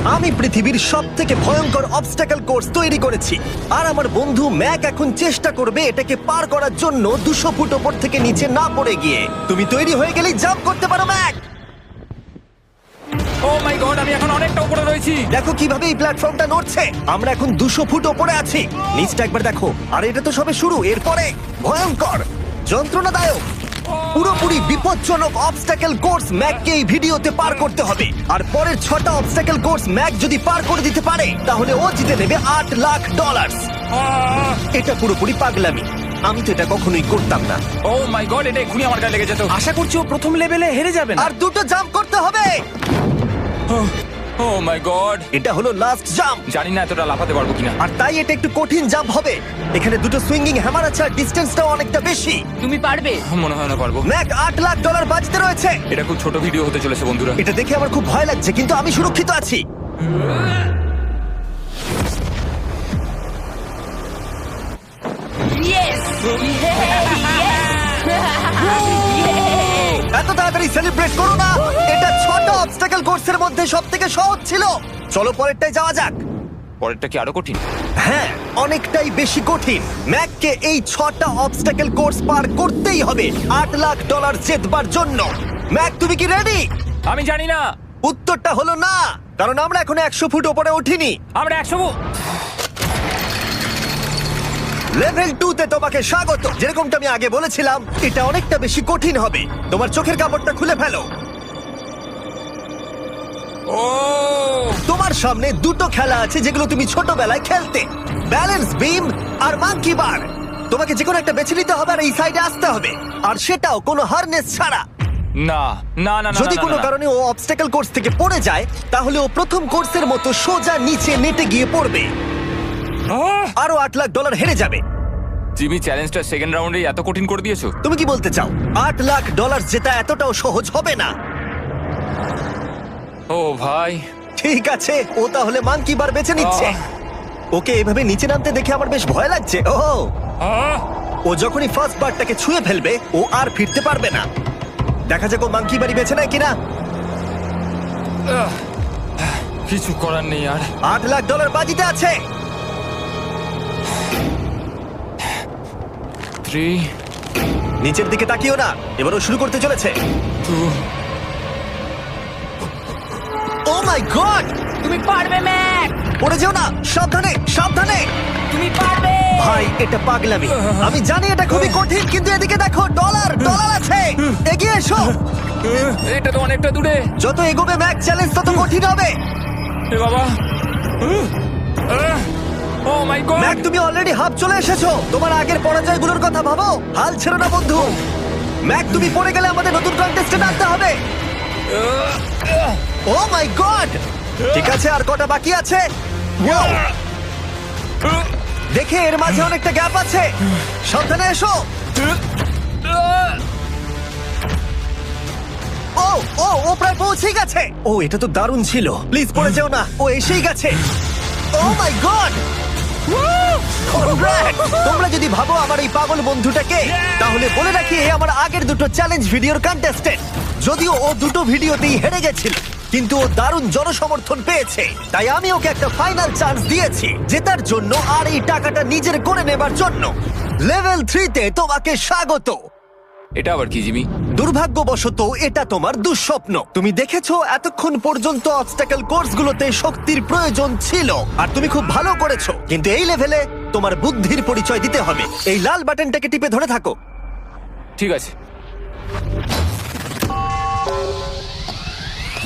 আমি পৃথিবীর সব থেকে ভয়ঙ্কর অবস্টাকেল কোর্স তৈরি করেছি, আর আমার বন্ধু ম্যাক এখন চেষ্টা করবে এটাকে পার করার জন্য 200 ফুট ওপর থেকে নিচে না পড়ে গিয়ে। তুমি তৈরি হয়ে গেলেই জাম্প করতে পারো ম্যাক। ও মাই গড, আমি এখন অনেকটা উপরে রয়েছি। দেখো কিভাবে এই প্ল্যাটফর্মটা নড়ছে। আমরা এখন 200 ফুট ওপরে আছি। নিচটা একবার দেখো। আর এটা তো সবে শুরু, এরপরে ভয়ঙ্কর, যন্ত্রণাদায়ক, পুরোপুরি বিপজ্জনক অবস্টাকেল কোর্স ম্যাককে এই ভিডিওতে পার করতে হবে। আর পরের 6টা অবস্টাকেল কোর্স ম্যাক যদি পার করে দিতে পারে তাহলে ও জিতে নেবে $8 লাখ। এটা পুরোপুরি পাগলামি, আমি তো এটা কখনোই করতাম না। ও মাই গড, এটা এক্ষুনি আমার গায়ে লেগে যেত। আশা করছি ও প্রথম লেভেলে হেরে যাবে না। আর 2টো জাম্প করতে হবে। ও মাই গড, এটা হলো লাস্ট জাম্প, জানি না এতটা লাফাতে পারবো কিনা। আর তাই এটা একটু কঠিন জাম্প হবে। এখানে 2টো সুইঙ্গিং হ্যামার আছে আর ডিসটেন্সটাও অনেকটা বেশি। তুমি পারবে। মনে হয় না পারবো। ম্যাক $8 লাখ বাজিতে রয়েছে। এটা খুব ছোট ভিডিও হতে চলেছে বন্ধুরা। এটা দেখে আমার খুব ভয় লাগছে, কিন্তু আমি সুরক্ষিত আছি। ইয়েস এত তাড়াতাড়ি সেলিব্রেট করো না। এটা 6টা অবস্টাকেল কোর্সের মধ্যে সবথেকে সহজ ছিল। চলো পরেরটায় যাওয়া যাক। পরেরটা কি আরো কঠিন? হ্যাঁ, অনেকটাই বেশি কঠিন। ম্যাককে এই 6টা অবস্টাকেল কোর্স পার করতেই হবে $8 লাখ জেতবার জন্য। ম্যাক, তুমি কি রেডি? আমি জানি না। উত্তরটা হলো না, কারণ আমরা এখন 100 ফুট উপরে উঠিনি। আমরা 100 লেভেল 2 তে তোমাকে স্বাগত। যেরকমটা আমি আগে বলেছিলাম, এটা অনেকটা বেশি কঠিন হবে। তোমার চোখের কাপড়টা খুলে ফেলো। ও তোমার সামনে 2টো খেলা আছে যেগুলো তুমি ছোটবেলায় খেলতে, ব্যালেন্স বিম আর মাঙ্কি বার। তোমাকে যে কোনো একটা বেছে নিতে হবে আর এই সাইডে আসতে হবে, আর সেটাও কোনো হারনেস ছাড়া। না না না না, যদি না, কোনো না, না। কারণে ও অবস্টাকেল কোর্স থেকে পড়ে যায় তাহলে ও প্রথম কোর্সের মতো সোজা নিচে নেটে গিয়ে পড়বে, আহ! আরো $8 লাখ হেরে যাবে। জিমি, চ্যালেঞ্জটা সেকেন্ড রাউন্ডেই এত কঠিন করে দিয়েছো। তুমি কি বলতে চাও $8 লাখ জেতা এতটাও সহজ হবে না? ও ভাই, ঠিক আছে, ও তাহলে মাঙ্কি বার বেছে নিচ্ছে। ওকে এভাবে নিচে নামতে দেখে আমার বেশ ভয় লাগছে। ও আহ! ও যখনই ফার্স্ট বারটাকে ছুঁয়ে ফেলবে ও আর ফিরতে পারবে না। দেখা যাক ও মাঙ্কি বাড়ি বেছে নেয় কিনা। আহ! কিছু করার নেই আর। $8 লাখ বাজিতে আছে। 3 নিচের দিকে তাকিও না, এবার ও শুরু করতে চলেছে। 2 ও মাই গড, তুমি পারবে ম্যাক। পড়ে যেও না, সাবধানে সাবধানে। তুমি পারবে। ভাই, এটা পাগলামি। আমি জানি এটা খুবই কঠিন, কিন্তু এদিকে দেখো, ডলার আছে। এগিয়ে এসো। এটা তো অনেকটা দূরে। যত এগোবে ম্যাক চ্যালেঞ্জ তত কঠিন হবে। এ বাবা, ও মাই গড। ম্যাক, তুমি অলরেডি হাফ চলে এসেছো। তোমার আগের পরাজয়গুলোর কথা ভাবো, হাল ছেড়ো না বন্ধু। ম্যাক, তুমি পড়ে গেলে আমাদের নতুন কন্টেস্টেন্ট আনতে হবে। ও মাই গড, ঠিক আছে, আর কটা বাকি আছে? Wow! দেখে এর মাঝে অনেকটা গ্যাপ আছে। সাবধানে এসো। ও ও ও প্রায় পৌঁছেই গেছে। ও, এটা তো দারুণ ছিল। প্লিজ পড়ে যেও না, ও এসেই গেছে। ও মাই গড, তোমরা যদি ভাবো আমার এই পাগল বন্ধুটাকে, তাহলে বলে রাখি এ আমার আগের 2টো চ্যালেঞ্জ ভিডিওর কন্টেস্টেন্ট। যদিও ও 2টো ভিডিওতেই হেরে গেছিল, কিন্তু ও দারুণ জনসমর্থন পেয়েছে, তাই আমি ওকে একটা ফাইনাল চান্স দিয়েছি জেতার জন্য আর এই টাকাটা নিজের করে নেবার জন্য। লেভেল 3 তে তোমাকে স্বাগত। এটা আবার কি জিমি? দুর্ভাগ্যবশত এটা তোমার দুঃস্বপ্ন। তুমি দেখেছো এতক্ষণ পর্যন্ত অবস্টাকেল কোর্সগুলোতে শক্তির প্রয়োজন ছিল, আর তুমি খুব ভালো করেছো, কিন্তু এই লেভেলে তোমার বুদ্ধির পরিচয় দিতে হবে। এই লাল বাটনটাকে টিপে ধরে থাকো। ঠিক আছে।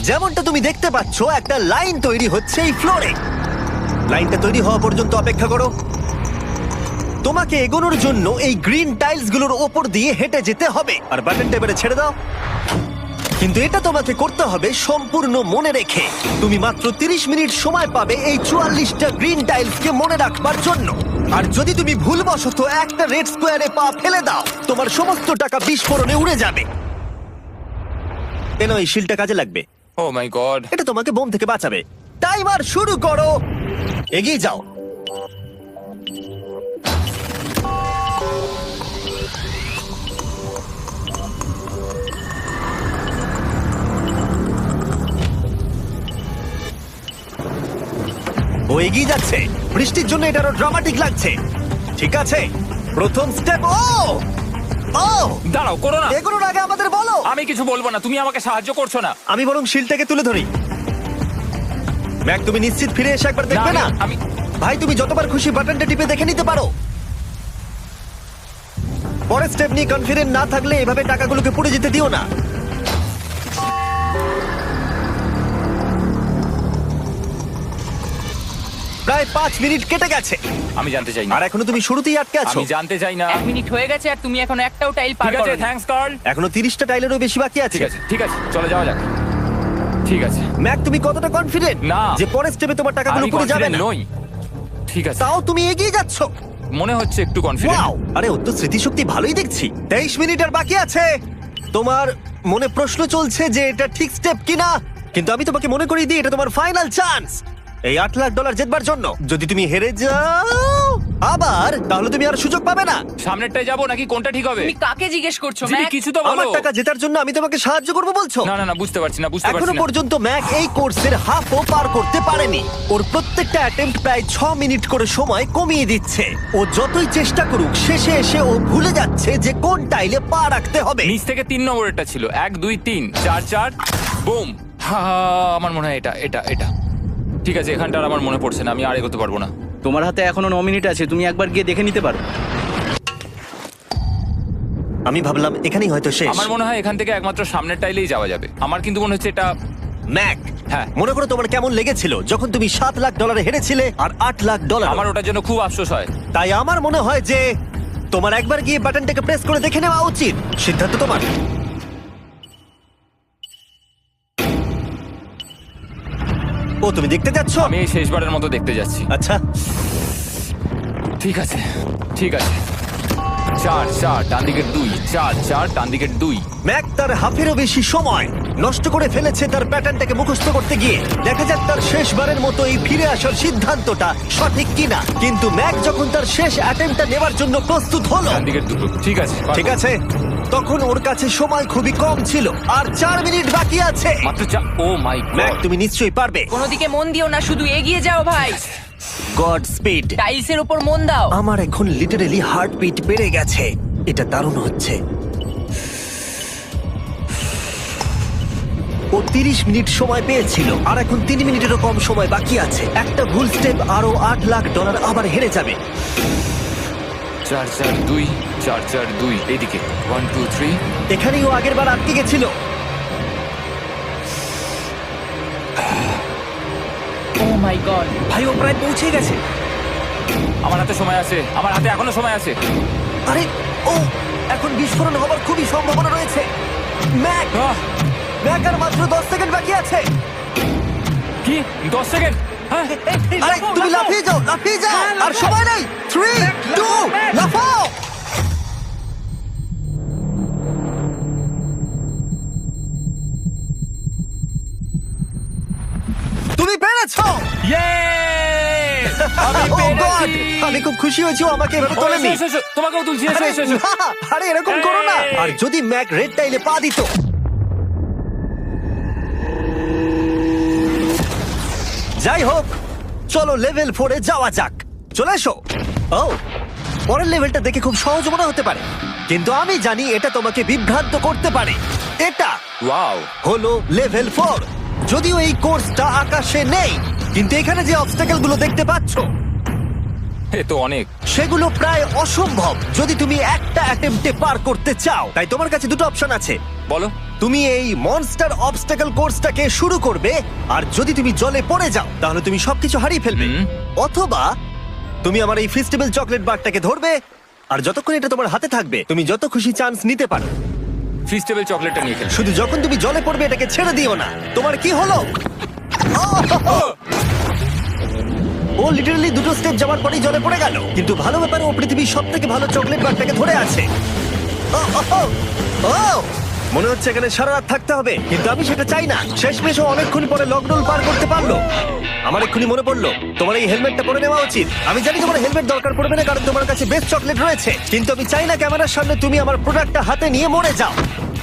যেমনটা তুমি দেখতে পাচ্ছ, একটা লাইন তৈরি হচ্ছে এই ফ্লোরে। লাইনটা তৈরি হওয়া পর্যন্ত অপেক্ষা করো। তোমাকে এগোনোর জন্য এই গ্রিন টাইলস গুলোর ওপর দিয়ে হেঁটে যেতে হবে, আর বাটনটা এবারে ছেড়ে দাও। কিন্তু এটা তোমাকে করতে হবে সম্পূর্ণ মনে রেখে। তুমি মাত্র 30 মিনিট সময় পাবে এই 44টা গ্রিন টাইলসকে মনে রাখবার জন্য। আর যদি তুমি ভুলবশত একটা রেড স্কোয়ারে পা ফেলে দাও, তোমার সমস্ত টাকা বিস্ফোরণে উড়ে যাবে। এই শিলটা কাজে লাগবে। ও মাই গড। এটা তোমাকে বোম থেকে বাঁচাবে। টাইমার শুরু করো, এগিয়ে যাও। ও এগিয়ে যাচ্ছে। বৃষ্টির জন্য এটা আরো ড্রামাটিক লাগছে। ঠিক আছে, প্রথম স্টেপ। ও ও দাঁড়াও, করো না। এগুলোর আগে আমাদের বলো। আমি কিছু বলবো না, তুমি আমাকে সাহায্য করছো না। আমি বরং শিলটাকে তুলে ধরি। ম্যাক, তুমি নিশ্চিত ফিরে এসে একবার দেখবে না? আমি ভাই, তুমি যতবার খুশি বাটনটা টিপে দেখে নিতে পারো। পরের স্টেপ নিয়ে কনফিডেন্ট না থাকলে এভাবে টাকাগুলোকে পুড়ে যেতে দিও না। প্রায় 5 মিনিট কেটে গেছে আমি জানতে চাই না। আর এখনো তুমি শুরুতেই আটকে আছো। আমি জানতে চাই না। 1 মিনিট হয়ে গেছে আর তুমি এখন একটাও টাইল পার ঠিক আছে, করোনি। Thanks Carl. এখনো 30টা টাইলেরও বেশি বাকি আছে। ঠিক আছে, ঠিক আছে, চলে যাওয়া যাক। ঠিক আছে। ম্যাক, তুমি কতটা কনফিডেন্ট না। যে পরের স্টেপে তোমার টাকাগুলো আমি পুড়ে যাবে confident না? নই। ঠিক আছে, তাও তুমি এগিয়ে যাচ্ছ। মনে হচ্ছে একটু কনফিডেন্ট। ওয়াও! আরে ওর তো স্মৃতিশক্তি ভালোই দেখছি। 23 মিনিট আর বাকি আছে। তোমার মনে প্রশ্ন চলছে যে এটা ঠিক স্টেপ কিনা, কিন্তু আমি তোমাকে মনে করিয়ে দিই এটা তোমার ফাইনাল চান্স এই $8 লাখ জেতবার জন্য। যদি তুমি হেরে যাও আবার, তাহলে তুমি আর সুযোগ পাবে না। সামনেরটায় যাবো নাকি কোনটা ঠিক হবে? তুমি কাকে জিজ্ঞেস করছো জিমি, ম্যাক? কিছু তো আমার বলো। টাকা জেতার জন্য আমি তোমাকে সাহায্য করবো বলছো? না না না, বুঝতে পারছি না, বুঝতে এখনো পারছি না। পর্যন্ত ম্যাক এই কোর্সের হাফও পার করতে পারেনি। ওর প্রত্যেকটা অ্যাটেম্প্ট প্রায় 6 মিনিট করে সময় কমিয়ে দিচ্ছে। ও যতই চেষ্টা করুক, শেষে এসে ও ভুলে যাচ্ছে যে কোন টাইলে পা রাখতে হবে। নিচ থেকে 3 নম্বরেরটা ছিল 1 2 3 4 4 বুম। আমার মনে হয় এটা এটা এটা ঠিক আছে। এখানটা আর আমার মনে পড়ছে না, আমি আর এগোতে পারবো না। তোমার হাতে এখনো 9 মিনিট আছে, তুমি একবার গিয়ে দেখে নিতে পারো। আমি ভাবলাম এখানেই হয়তো শেষ। আমার মনে হয় এখান থেকে একমাত্র সামনের টাইলেই যাওয়া যাবে। আমার কিন্তু মনে হচ্ছে এটা। ম্যাক, হ্যাঁ। মনে করো তোমার কেমন লেগেছিল যখন তুমি $7 লাখ হেরেছিলে আর $8 লাখ। আমার ওটার জন্য খুব আফসোস হয়। তাই আমার মনে হয় যে তোমার একবার গিয়ে বাটনটাকে প্রেস করে দেখে নেওয়া উচিত। সিদ্ধান্ত তোমার। ও, তুমি দেখতে যাচ্ছ? আমি এই শেষবারের মতো দেখতে যাচ্ছি। আচ্ছা, ঠিক আছে, ঠিক আছে। 4 4 ডান দিকের 2, 4 4 ডান দিকের 2। ম্যাক তার হাফেরও বেশি সময় নষ্ট করে ফেলেছে তার প্যাটার্নটাকে মুখস্থ করতে গিয়ে। দেখা যাক তার শেষবারের মতো এই ফিরে আসার সিদ্ধান্তটা সঠিক কিনা। কিন্তু ম্যাক যখন তার শেষ অ্যাটেম্পটা নেবার জন্য প্রস্তুত হলো, ডান দিকের 2। ঠিক আছে, ঠিক আছে, তখন ওর কাছে সময় খুবই কম ছিল আর 4 মিনিট বাকি আছে। মাত্র 4। ও মাই ম্যাক, গড। তুমি নিশ্চয়ই পারবে। কোনো দিকে মন দিও না, শুধু এগিয়ে যাও ভাই। God speed. টাইলসের উপর মন দাও। আমার এখন লিটারালি হার্টবিট বেড়ে গেছে। এটা দারুণ হচ্ছে। ও 30 মিনিট সময় পেয়েছিল আর এখন 3 মিনিটেরও কম সময় বাকি আছে। একটা ভুল স্টেপ আরো $8 লাখ আবার হেরে যাবে। 4 4 2 4 4 2 এইদিকে 1 2 3। এখানেই ও আগের বার আটকে গেছিল। ও মাই গড। ভাই, ও প্রায় পৌঁছে গেছে। আমার হাতে সময় আছে, আমার হাতে এখনো সময় আছে। আরে, ও এখন বিস্ফোরণ হবার খুবই সম্ভাবনা রয়েছে। ম্যাক, আহ, ম্যাক আর মাত্র 10 সেকেন্ড বাকি আছে। কি 10 সেকেন্ড? হ্যাঁ, আরে তুমি লাফিয়ে যাও, লাফিয়ে যাও। আর সময় নেই। 3 2 লাফাও। তুমি পেরেছো। Yay! আমি Oh God! পেরেছি। আমি খুব খুশি হয়েছি ও আমাকে এভাবে ও, তোলেনি। এসো, এসো, এসো। তোমাকেও তুলছি, এসো, আরে এসো, এসো। না, আরে এরকম করো না। এই। আর যদি ম্যাক রেড টাইলে পা দিত। যাই হোক, চলো লেভেল 4 এ যাওয়া যাক। চলে এসো। ও, পরের লেভেলটা দেখে খুব সহজ মনে হতে পারে, কিন্তু আমি জানি এটা তোমাকে বিভ্রান্ত করতে পারে। এটা ওয়াও। হলো লেভেল 4। যদিও এই কোর্সটা আকাশে নেই, কিন্তু এখানে যে অবস্টাকেল গুলো দেখতে পাচ্ছো এ তো অনেক। সেগুলো প্রায় অসম্ভব যদি তুমি একটা অ্যাটেম্পটে পার করতে চাও। তাই তোমার কাছে দুটো অপশন আছে। বলো। তুমি এই মনস্টার অবস্টাকেল কোর্সটাকে শুরু করবে, আর যদি তুমি জলে পড়ে যাও তাহলে তুমি সবকিছু হারিয়ে ফেলবে। হুম। অথবা তুমি আমার এই ফেস্টিভ্যাল চকলেট বারটাকে ধরবে, আর যতক্ষণ এটা তোমার হাতে থাকবে তুমি যত খুশি চান্স নিতে পারো। ফিস্টেবল চকলেটটা নিয়ে খেলছো। শুধু যখন তুমি জলে পড়বে এটাকে ছেড়ে দিও না। তোমার কি হলো? ও লিটারালি দুটো স্টেপ যাওয়ার পরেই জলে পড়ে গেল। কিন্তু ভালো ব্যাপার, ও পৃথিবীর সবথেকে ভালো চকলেট বারটাকে ধরে আছে। ও, ও, ও, ও! মনে হচ্ছে এখানে সারা রাত থাকতে হবে, কিন্তু আমি সেটা চাই না। শেষমেশ ও অনেকক্ষণ পরে লকডাউন পার করতে পারলো। আমার এক্ষুনি মনে পড়লো তোমার এই হেলমেটটা পরে নেওয়া উচিত। আমি জানি তোমার হেলমেট দরকার পড়বে না, কারণ তোমার কাছে বেস্ট চকলেট রয়েছে, কিন্তু আমি চাই না ক্যামেরার সামনে তুমি আমার প্রোডাক্টটা হাতে নিয়ে মরে যাও।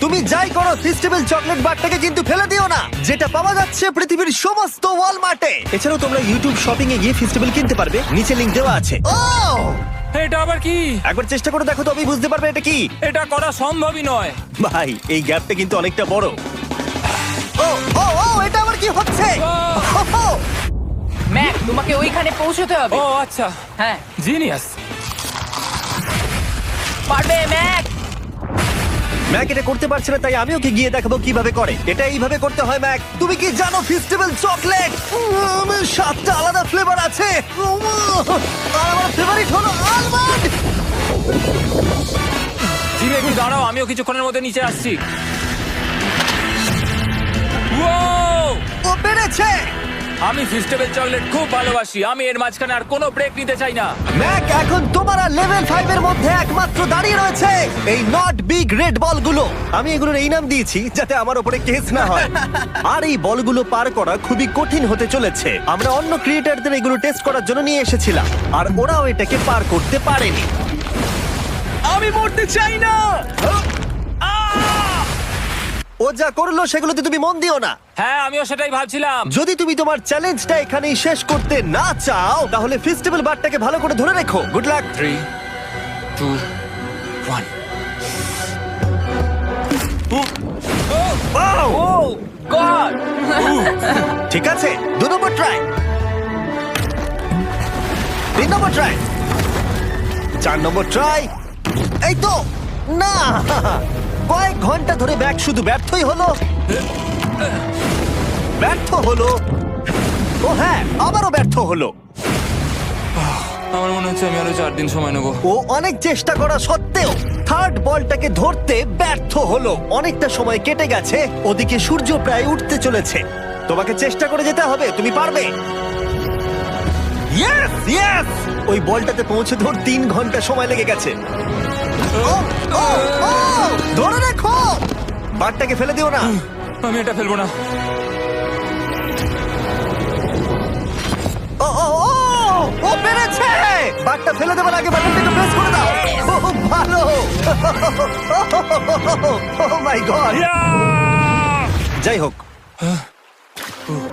তুমি যাই করো ফেস্টিভ্যাল চকলেট বারটাকে কিন্তু ফেলে দিও না, যেটা পাওয়া যাচ্ছে পৃথিবীর সমস্ত ওয়ালমার্টে। এছাড়াও তোমরা ইউটিউব শপিং এ গিয়ে ফেস্টিভ্যাল কিনতে পারবে, নিচে লিংক দেওয়া আছে। ও এটা আবার কি? একবার চেষ্টা করে দেখো, তবেই বুঝতে পারবে এটা কি। এটা করা সম্ভবই নয়। ভাই এই গ্যাপটা কিন্তু অনেকটা বড়। ও ও ও এটা আবার কি হচ্ছে? ওহো! ম্যাক, তোমাকে ওইখানে পৌঁছতে হবে। ও আচ্ছা, হ্যাঁ, জিনিয়াস। পারবে ম্যাক। ম্যাক এটা করতে পারছে না, তাই আমি ওকে গিয়ে দেখাবো কিভাবে করে। এটা এইভাবে করতে হয় ম্যাক। তুমি কি জানো ফেস্টিভ্যাল চকলেট 7টা আলাদা ফ্লেভার আছে। আর আমার ফেভারিট হলো আলমন্ড। জিমি একটু দাঁড়াও, আমিও কিছুক্ষণের মধ্যে নিচে আসছি। Wow! ও পেরেছে। আমি ফেস্টিভ্যাল চকলেট খুব ভালোবাসি। আমি এর মাঝখানে আর কোনো ব্রেক নিতে চাই না। ম্যাক এখন তোমার আর লেভেল 5 এর মধ্যে একমাত্র দাঁড়িয়ে রয়েছে এই নট বিগ রেড বলগুলো। আমি এগুলোর এই নাম দিয়েছি যাতে আমার উপরে কেস না হয়। আর এই বলগুলো পার করা খুবই কঠিন হতে চলেছে। আমরা অন্য ক্রিয়েটরদের এগুলো টেস্ট করার জন্য নিয়ে এসেছিলাম, আর ওরাও এটাকে পার করতে পারেনি। আমি মরতে চাই না। ও যা করলো সেগুলোতে তুমি মন দিও না। হ্যাঁ, আমিও সেটাই ভাবছিলাম। যদি তুমি তোমার চ্যালেঞ্জটা এখানেই শেষ করতে না চাও, তাহলে ফেস্টিভ্যাল বারটাকে ভালো করে ধরে রেখো। Good luck. 3, 2, 1। ও গড। ঠিক আছে, 2 নম্বর ট্রাই, 3 নম্বর ট্রাই, 4 নম্বর ট্রাই। এই তো না, কয়েক ঘন্টা ধরে ব্যাগ শুধু ব্যর্থই হলো, ব্যর্থ হলো। ও হ্যাঁ, আবারও ব্যর্থ হলো। আমার মনে হচ্ছে আমি আরো 4 দিন সময় নেবো। ও অনেক চেষ্টা করা সত্ত্বেও থার্ড বলটাকে ধরতে ব্যর্থ হলো। অনেকটা সময় কেটে গেছে, ওদিকে সূর্য প্রায় উঠতে চলেছে। তোমাকে চেষ্টা করে যেতে হবে, তুমি পারবে। ইয়েস ইয়েস, ওই বলটাতে পৌঁছে ধর 3 ঘন্টা সময় লেগে গেছে। ও ও ও ধরে রাখো, বারটাকে ফেলে দিও না। আমি এটা ফেলবো না। ও ও ও ও পেরেছে। বারটা ফেলে দেবার আগে বাটনটাকে প্রেস করে দাও। ও ভালো। ও মাই গড। যাই হোক,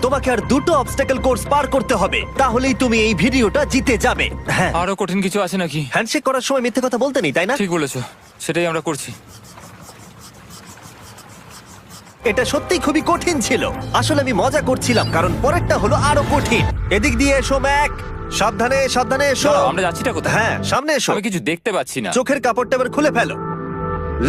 তোমাকে আর 2টো অবস্টাকেল কোর্স পার করতে হবে, তাহলেই তুমি এই ভিডিওটা জিতে যাবে। হ্যাঁ, আরো কঠিন কিছু আছে নাকি? হ্যান্ডশেক করার সময় মিথ্যে কথা বলতে নেই, তাই না? ঠিক বলেছো, সেটাই আমরা করছি। এটা সত্যিই খুবই কঠিন ছিল। আসলে আমি মজা করছিলাম, কারণ পরেরটা হলো আরো কঠিন। এদিক দিয়ে এসো ম্যাক, সাবধানে সাবধানে এসো। দাঁড়াও, আমরা যাচ্ছিটা কোথায়? হ্যাঁ, সামনে এসো। আমি কিছু দেখতে পাচ্ছি না। চোখের কাপড়টা এবার খুলে ফেলো।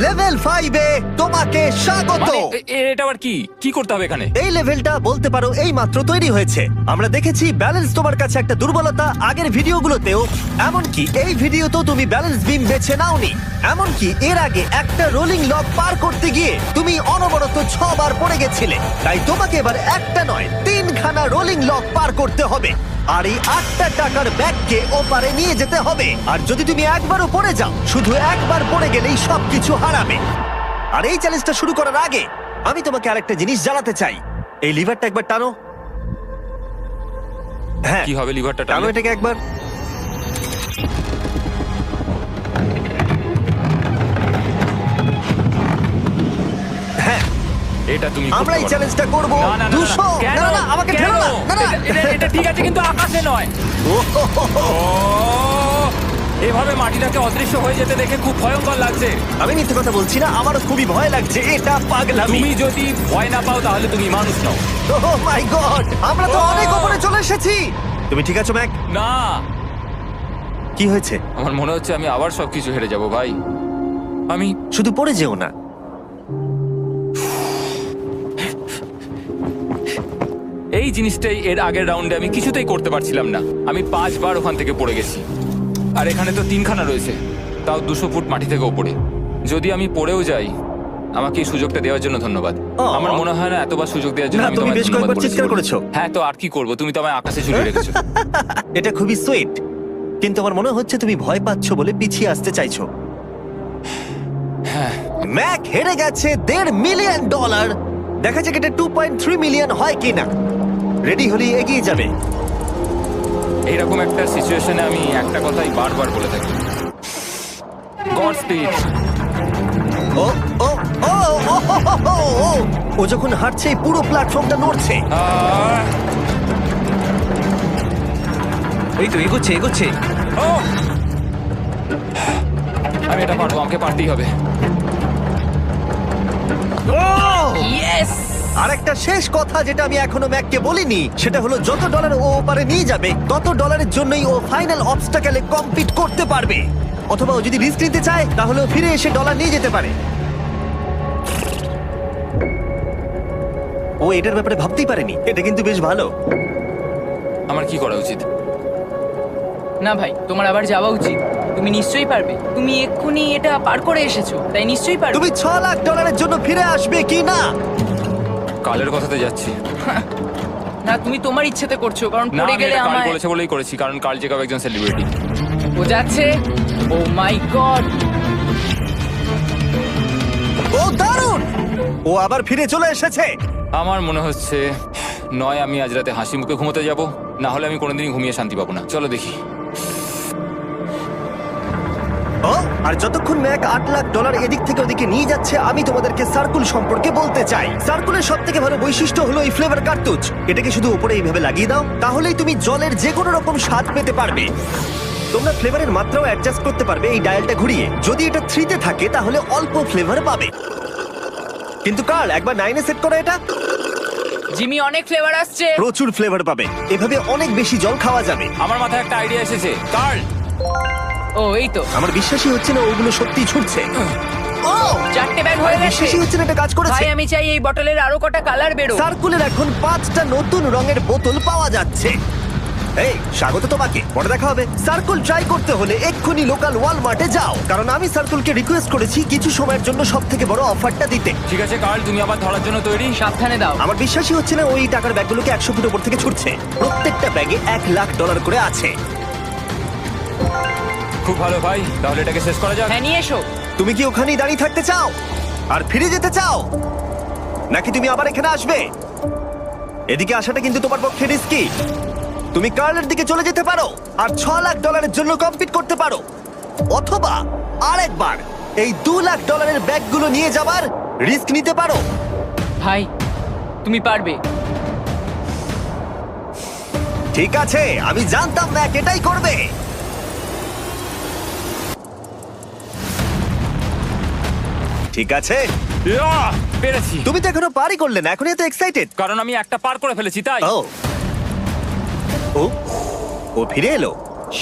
লেভেল 5 এ তোমাকে স্বাগত। মানে, এটা আবার কি কি করতে হবে এখানে? এই লেভেলটা বলতে পারো এই মাত্র তৈরি হয়েছে। আমরা দেখেছি ব্যালেন্স তোমার কাছে একটা দুর্বলতা আগের ভিডিওগুলোতেও, এমনকি এই ভিডিওতেও তুমি ব্যালেন্স বিম বেছে নাওনি। এমনকি এর আগে একটা রোলিং লক পার করতে গিয়ে তুমি অনবরত 6 বার পড়ে গেছিলে। তাই তোমাকে এবার একটা নয় 3খানা রোলিং লক পার করতে হবে, আর এই 8টা টাকার ব্যাগকে ওপারে নিয়ে যেতে হবে। আর যদি তুমি একবারও পড়ে যাও, শুধু একবার পড়ে গেলেই সবকিছু হারাবে। আর এই চ্যালেঞ্জটা শুরু করার আগে আমি তোমাকে আরেকটা জিনিস জানাতে চাই। এই লিভারটা একবার টানো। হ্যাঁ, কি হবে লিভারটা টানো টানলে? এটাকে একবার। হ্যাঁ, এটা তুমি আমরা এই করতে পারো। চ্যালেঞ্জটা করব। না, না, না, না, 200 কেন? না না আমাকে কেন? ঠেলো না। না না এটা ঠিক আছে, কিন্তু আকাশে নয়। ও, এভাবে মাটিটাকে অদৃশ্য হয়ে যেতে দেখে খুব ভয়ঙ্কর লাগছে। আমি মিথ্যে কথা বলছি না, আমারও খুবই ভয় লাগছে। এটা পাগলামি। তুমি যদি ভয় না পাও তাহলে তুমি মানুষ নও। ওহ মাই গড, আমরা তো অনেক উপরে চলে এসেছি। তুমি ঠিক আছো ম্যাক? না, কি হয়েছে? আমার মনে হচ্ছে আমি আবার সবকিছু হেরে যাব ভাই। আমি শুধু পড়ে যেও না। এই জিনিসটাই এর আগের রাউন্ডে আমি কিছুতেই করতে পারছিলাম না। আমি 5 বার ওখান থেকে পড়ে গেছি, আর এখানে তো 3খানা রয়েছে, তাও 200 ফুট মাটি থেকে ওপরে। যদি আমি পড়েও যাই, আমাকে এই সুযোগটা দেওয়ার জন্য ধন্যবাদ। আমার মনে হয় না এতবার সুযোগ দেওয়ার জন্য না, আমি তুমি তোমায় বেশ ধন্যবাদ কয়েকবার বলেছি চিৎকার বলে। করেছো। হ্যাঁ, তো আর কি করব, তুমি তো আমায় আকাশে ঝুলিয়ে রেখেছো। এটা খুবই সুইট, কিন্তু আমার মনে হচ্ছে তুমি ভয় পাচ্ছ বলে পিছিয়ে আসতে চাইছো। হ্যাঁ, ম্যাক হেরে গেছে $1.5 মিলিয়ন। দেখা যাক এটা 2.3 মিলিয়ন হয় কিনা। রেডি হলে এগিয়ে যাবে। এইরকম একটা সিচুয়েশনে আমি একটা কথাই বারবার বলে থাকি, গড স্পিড। ও ও ও ও, হো, হো, হো, ও। ও যখন হাঁটছে এই পুরো প্ল্যাটফর্মটা নড়ছে। আহ, এই তো এগোচ্ছে এগোচ্ছে। ও! আমি এটা পারবো, আমাকে পারতেই হবে। ও! ইয়েস! আর একটা শেষ কথা যেটা আমি এখনো ম্যাককে বলিনি, সেটা হলো যত ডলার ও ওপারে নিয়ে যাবে তত ডলারের জন্যই ও ফাইনাল অবস্টাকেলে কমপ্লিট করতে পারবে। অথবা ও যদি রিস্ক নিতে চায় তাহলে ও ফিরে এসে ডলার নিয়ে যেতে পারে। ও এটার ব্যাপারে ভাবতেই পারেনি। এটা কিন্তু বেশ ভালো। আমার কি করা উচিত? না ভাই, তোমার আবার যাওয়া উচিত। তুমি নিশ্চয়ই পারবে। তুমি এক্ষুনি এটা পার করে এসেছো, তাই নিশ্চয়ই পারবে। তুমি $6 লাখ জন্য ফিরে আসবে কি না? কালের কথাতে যাচ্ছি। না, তুমি তোমার ইচ্ছেতে করছো, কারণ না, পড়ে আমি গেলে এটা কাল আমায় বলেছে বলেই করেছি, কারণ কাল জেকাব একজন সেলিব্রিটি। ও যাচ্ছে। ও মাই গড! ও দারুণ! ও আবার ফিরে চলে এসেছে। আমার মনে হচ্ছে নয় আমি আজ রাতে হাসি মুখে ঘুমোতে যাব, না হলে আমি কোনোদিনই ঘুমিয়ে শান্তি পাবো না। চলো দেখি। ও, আর যতক্ষণ ম্যাক $8 লাখ এদিক থেকে ওদিকে নিয়ে যাচ্ছে, আমি তোমাদেরকে সার্কুল সম্পর্কে বলতে চাই। সার্কুলের সব থেকে ভালো বৈশিষ্ট্য হলো এই ফ্লেভার কার্তুজ। এটাকে শুধু উপরে এইভাবে লাগিয়ে দাও, তাহলেই তুমি জলের যে কোনো রকম স্বাদ পেতে পারবে। তোমরা ফ্লেভারের মাত্রাও অ্যাডজাস্ট করতে পারবে এই ডায়ালটা ঘুরিয়ে। যদি এটা 3-তে থাকে তাহলে অল্প ফ্লেভার পাবে, কিন্তু কার্ল একবার 9-এ সেট করো এটা, জিমি, অনেক ফ্লেভার আসছে। প্রচুর ফ্লেভার পাবে। এভাবে অনেক বেশি জল খাওয়া যাবে। আমার মাথায় একটা আইডিয়া এসেছে। কার্ল, ও এই তো, আমার বিশ্বাসই হচ্ছে না ওগুলো সত্যি ছুটছে। ও, 4টে ব্যাগ হয়ে গেছে। বিশ্বাসই হচ্ছে না এটা কাজ করেছে। ভাই, আমি চাই এই বটলের আরো কটা কালার বেরো। সার্কুলের এখন 5টা নতুন রঙের বোতল পাওয়া যাচ্ছে। এই, স্বাগত তোমাকে। পরে দেখা হবে। সার্কুল ট্রাই করতে হলে এক্ষুনি লোকাল ওয়ালমার্টে যাও, কারণ আমি সার্কুলকে রিকোয়েস্ট করেছি কিছু সময়ের জন্য সবথেকে বড় অফারটা দিতে। ঠিক আছে কার্ল, তুমি আবার ধরার জন্য তৈরি? সাবধানে দাও। আমার বিশ্বাসই হচ্ছে না ওই টাকার ব্যাগগুলোকে 100 ফুট উপর থেকে ছুটছে। প্রত্যেকটা ব্যাগে $1 লাখ করে আছে। খুব ভালো ভাই, তাহলে এটাকে শেষ করা যাক। হ্যাঁ, নিয়ে এসো। তুমি কি ওখানেই দাঁড়িয়ে থাকতে চাও আর ফিরে যেতে চাও, নাকি তুমি আবার এখানে আসবে? এদিকে আসাটা কিন্তু তোমার পক্ষে রিস্কি। তুমি কার্লের দিকে চলে যেতে পারো আর $6 লাখ জন্য কম্পিট করতে পারো, অথবা আরেকবার এই $2 লাখ ব্যাগগুলো নিয়ে যাবার রিস্ক নিতে পারো। ভাই, তুমি পারবে। ঠিক আছে, আমি জানতাম ম্যাক এটাই করবে। ঠিক আছে, ইয়া, পেরেছি। তুমি তো এখনো পারই করলে না, এখন এত এক্সাইটেড। কারণ আমি একটা পার করে ফেলেছি তাই। ও ও, ও ফিরে এলো।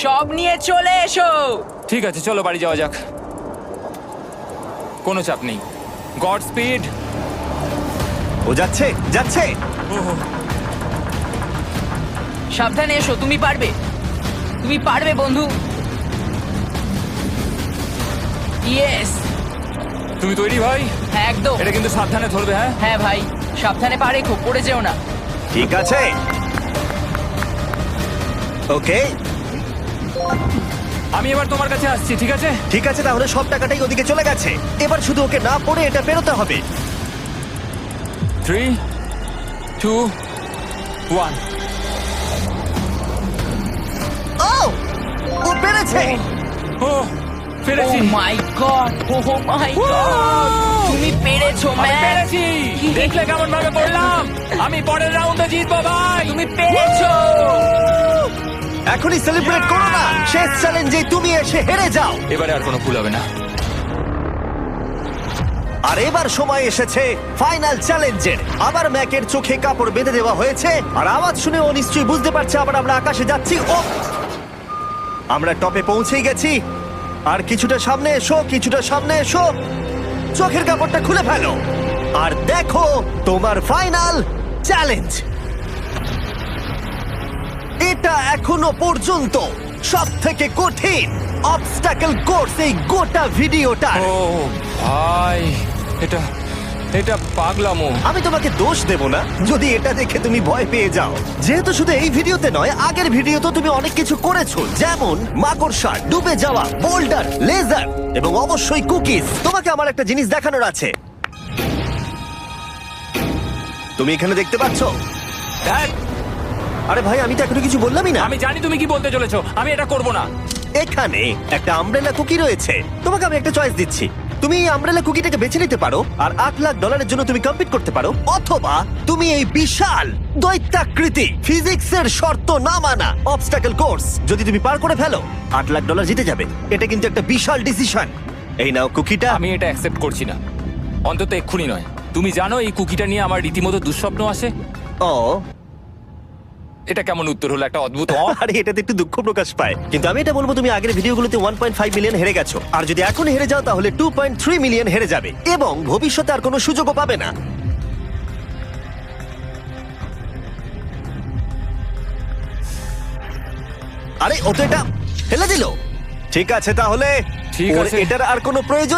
সব নিয়ে চলে এসো। ঠিক আছে, চলো বাড়ি যাওয়া যাক। কোনো চাপ নেই। God speed. ও যাচ্ছে যাচ্ছে। সাবধানে এসো, তুমি পারবে। তুমি পারবে বন্ধু। ইয়েস! তুমি তৈরি ভাই? হ্যাঁ, একদম। এটা কিন্তু সাবধানে ধরবে। হ্যাঁ, হ্যাঁ ভাই, সাবধানে পারে, খুব পড়ে যেও না। ঠিক আছে, ওকে। আমি এবার তোমার কাছে আসছি। ঠিক আছে, ঠিক আছে, তাহলে সব টাকাটাই ওদিকে চলে গেছে। এবার শুধু ওকে না পড়ে এটা পেরোতে হবে। 3, 2, 1। ও, ও পেরেছে। ও, পেরেছি। ও মাই গড! ও মাই গড! তুমি পেরেছো, আমি ম্যান! পেরেছি। দেখলে কেমন ভাবে পড়লাম? আমি পরের রাউন্ডে জিতবো ভাই। তুমি পেরেছো! এখনই সেলিব্রেট করো না, শেষ চ্যালেঞ্জে তুমি এসে হেরে যাও। এবারে আর কোনো ভুল হবে না। আর এবার সময় এসেছে ফাইনাল চ্যালেঞ্জের। আবার ম্যাকের চোখে কাপড় বেঁধে দেওয়া হয়েছে, আর আওয়াজ শুনে ও নিশ্চয়ই বুঝতে পারছে আবার আমরা আকাশে যাচ্ছি। ও, আমরা টপে পৌঁছেই গেছি। আর কিছুটা সামনে এসো, কিছুটা সামনে এসো। চোখের কাপড়টা খুলে ফেলো আর দেখো তোমার ফাইনাল চ্যালেঞ্জ। এটা এখনো পর্যন্ত সবথেকে কঠিন অবস্টাকেল কোর্স এই গোটা ভিডিওটা। ও ভাই, এটা এটা পাগলামো। আমি তোমাকে দোষ দেব না যদি এটা দেখে তুমি ভয় পেয়ে যাও, যেহেতু শুধু এই ভিডিওতে নয়, আগের ভিডিওতে তুমি অনেক কিছু করেছো, যেমন মাকড়সা, ডুবে যাওয়া, বোল্ডার, লেজার এবং অবশ্যই কুকিজ। তোমাকে আমার একটা জিনিস দেখানোর আছে। তুমি এখানে দেখতে পাচ্ছ? ধ্যাৎ, আরে ভাই, আমি তো এখনো কিছু বললামই না। আমি জানি তুমি কি বলতে চলেছো। আমি এটা করব না। এখানে একটা আমব্রেলা কুকি রয়েছে। তোমাকে আমি একটা চয়েস দিচ্ছি, তুমি এই আমব্রেলা কুকিটাকে বেছে নিতে পারো আর $8,00,000 জন্য তুমি কম্পিট করতে পারো, অথবা তুমি এই বিশাল দৈত্যাকৃতি ফিজিক্সের শর্ত না মানা অবস্টাকল কোর্স যদি তুমি পার করে ফেলো $8,00,000 জিতে যাবে। এটা কিন্তু একটা বিশাল ডিসিশন। এই নাও কুকিটা। আমি এটা অ্যাকসেপ্ট করছি না, অন্তত এক্ষুনি নয়। তুমি জানো এই কুকিটা নিয়ে আমার রীতিমতো দুঃস্বপ্ন আসে। ও এটা কেমন উত্তর হলো, একটা অদ্ভুত আরে এটাতে একটু দুঃখ প্রকাশ পায়, কিন্তু আমি এটা বলবো তুমি আগের ভিডিওগুলোতে 1.5 মিলিয়ন হেরে গেছো, আর যদি এখন হেরে যাও তাহলে 2.3 মিলিয়ন হেরে যাবে এবং ভবিষ্যতে আর কোনো সুযোগও পাবে না। আরে ও তো এটা ফেলে দিল। ঠিক আছে তাহলে ঠিক ওর আছে। এটার আর কোনো প্রয়োজন